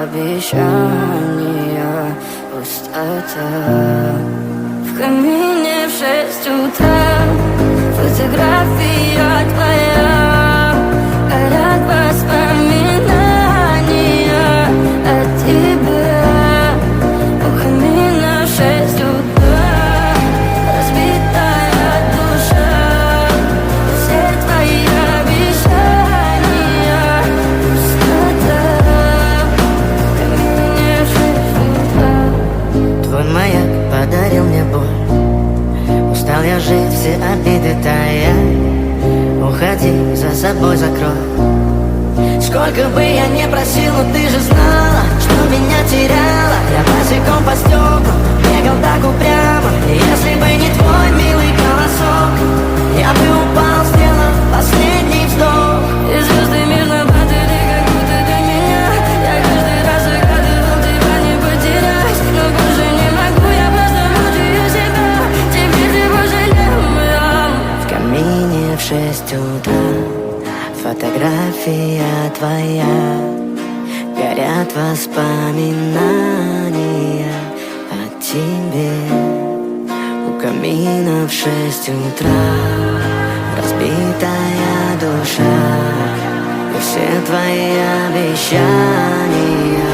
обещания, пустота. В камине в 6 утра фотография твоя, горят воспоминания о тебе. У камина в 6 утра разбитая душа, все твои обещания, пустота. В камине в 6 утра. Твой маяк подарил мне боль, устал я жить, все обиды тая. Уходи, за собой закрой. Сколько бы я не просил, но ты же знала, что меня теряла. Я босиком по стеклам бегал так упрямо. И если бы не твой милый голосок, я бы упал, сделав последний вздох. И звезды мирно падали, как будто до меня. Я каждый раз загадывал тебя не потерять, но больше не могу, я просто мучаю себя. Теперь ты пожалел меня. В камине в 6 утра фотография твоя, горят воспоминания о тебе. У камина в 6 утра разбитая душа, и все твои обещания